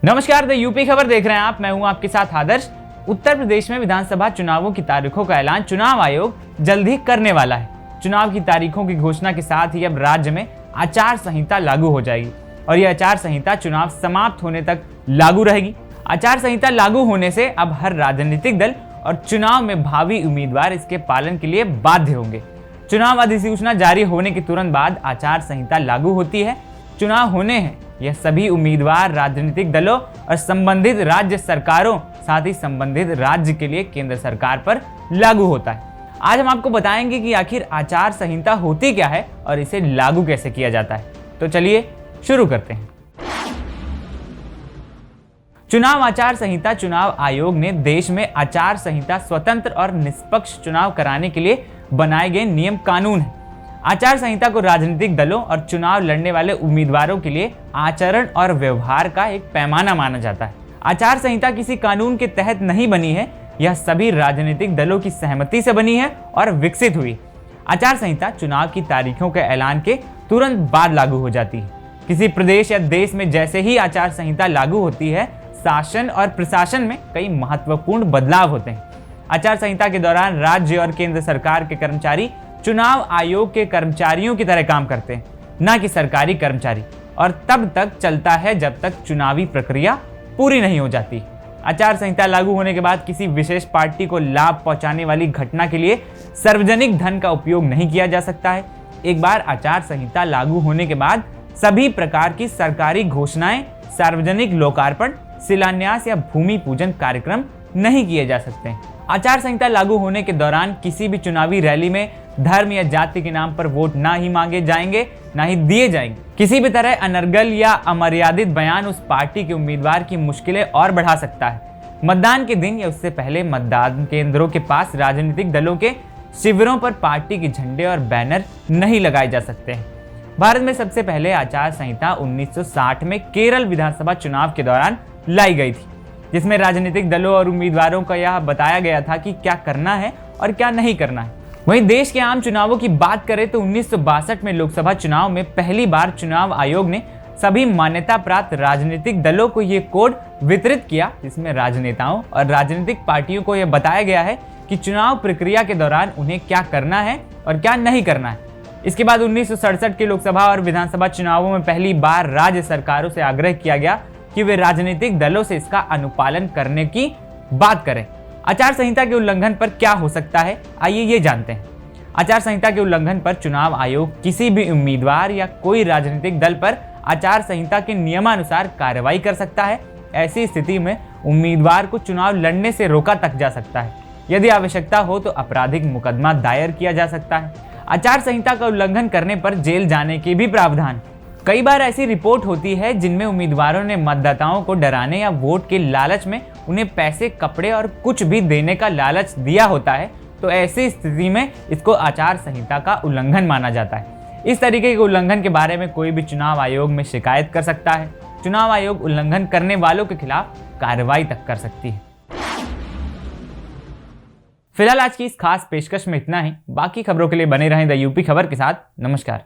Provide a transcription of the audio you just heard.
नमस्कार, the UP खबर देख रहे हैं आप। मैं हूं आपके साथ आदर्श। उत्तर प्रदेश में विधानसभा चुनावों की तारीखों का ऐलान चुनाव आयोग जल्द ही करने वाला है। चुनाव की तारीखों की घोषणा के साथ ही अब राज्य में आचार संहिता लागू हो जाएगी और यह आचार संहिता चुनाव समाप्त होने तक लागू रहेगी। आचार संहिता लागू होने से अब हर राजनीतिक दल और चुनाव में भावी उम्मीदवार इसके पालन के लिए बाध्य होंगे। चुनाव अधिसूचना जारी होने के तुरंत बाद आचार संहिता लागू होती है। चुनाव होने हैं, यह सभी उम्मीदवार, राजनीतिक दलों और संबंधित राज्य सरकारों, साथ ही संबंधित राज्य के लिए केंद्र सरकार पर लागू होता है। आज हम आपको बताएंगे कि आखिर आचार संहिता होती क्या है और इसे लागू कैसे किया जाता है। तो चलिए शुरू करते हैं। चुनाव आचार संहिता चुनाव आयोग ने देश में आचार संहिता स्वतंत्र और निष्पक्ष चुनाव कराने के लिए बनाए गए नियम कानून है। आचार संहिता को राजनीतिक दलों और चुनाव लड़ने वाले उम्मीदवारों के लिए आचरण और व्यवहार का एक पैमाना माना जाता है। आचार संहिता किसी कानून के तहत नहीं बनी है, यह सभी राजनीतिक दलों की सहमति से बनी है और विकसित हुई। आचार संहिता चुनाव की तारीखों के ऐलान के तुरंत बाद लागू हो जाती है। किसी प्रदेश या देश में जैसे ही आचार संहिता लागू होती है, शासन और प्रशासन में कई महत्वपूर्ण बदलाव होते हैं। आचार संहिता के दौरान राज्य और केंद्र सरकार के कर्मचारी चुनाव आयोग के कर्मचारियों की तरह काम करते हैं, न कि सरकारी कर्मचारी, और तब तक चलता है जब तक चुनावी प्रक्रिया पूरी नहीं हो जाती। आचार संहिता लागू होने के बाद किसी विशेष पार्टी को लाभ पहुंचाने वाली घटना के लिए सार्वजनिक धन का उपयोग नहीं किया जा सकता है। एक बार आचार संहिता लागू होने के बाद सभी प्रकार की सरकारी घोषणाएं, सार्वजनिक लोकार्पण, शिलान्यास या भूमि पूजन कार्यक्रम नहीं किए जा सकते हैं। आचार संहिता लागू होने के दौरान किसी भी चुनावी रैली में धर्म या जाति के नाम पर वोट ना ही मांगे जाएंगे, ना ही दिए जाएंगे। किसी भी तरह अनर्गल या अमर्यादित बयान उस पार्टी के उम्मीदवार की मुश्किलें और बढ़ा सकता है। मतदान के दिन या उससे पहले मतदान केंद्रों के पास राजनीतिक दलों के शिविरों पर पार्टी के झंडे और बैनर नहीं लगाए जा सकते हैं। भारत में सबसे पहले आचार संहिता 1960 में केरल विधानसभा चुनाव के दौरान लाई गई थी, जिसमें राजनीतिक दलों और उम्मीदवारों का यह बताया गया था कि क्या करना है और क्या नहीं करना है। वहीं देश के आम चुनावों की बात करें तो 1962 में लोकसभा चुनाव में पहली बार चुनाव आयोग ने सभी मान्यता प्राप्त राजनीतिक दलों को ये कोड वितरित किया, जिसमें राजनेताओं और राजनीतिक पार्टियों को यह बताया गया है कि चुनाव प्रक्रिया के दौरान उन्हें क्या करना है और क्या नहीं करना है। इसके बाद 1967 के लोकसभा और विधानसभा चुनावों में पहली बार राज्य सरकारों से आग्रह किया गया कि वे राजनीतिक दलों से इसका अनुपालन करने की बात करें। आचार संहिता के उल्लंघन पर क्या हो सकता है, आइए ये जानते हैं। आचार संहिता के उल्लंघन पर चुनाव आयोग किसी भी उम्मीदवार या कोई राजनीतिक दल पर आचार संहिता के नियमानुसार कार्रवाई कर सकता है। ऐसी स्थिति में उम्मीदवार को चुनाव लड़ने से रोका तक जा सकता है। यदि आवश्यकता हो तो आपराधिक मुकदमा दायर किया जा सकता है। आचार संहिता का उल्लंघन करने पर जेल जाने के भी प्रावधान। कई बार ऐसी रिपोर्ट होती है जिनमें उम्मीदवारों ने मतदाताओं को डराने या वोट के लालच में उन्हें पैसे, कपड़े और कुछ भी देने का लालच दिया होता है, तो ऐसी स्थिति में इसको आचार संहिता का उल्लंघन माना जाता है। इस तरीके के उल्लंघन के बारे में कोई भी चुनाव आयोग में शिकायत कर सकता है। चुनाव आयोग उल्लंघन करने वालों के खिलाफ कार्रवाई तक कर सकती है। फिलहाल आज की इस खास पेशकश में इतना ही। बाकी खबरों के लिए बने रहें द यूपी खबर के साथ। नमस्कार।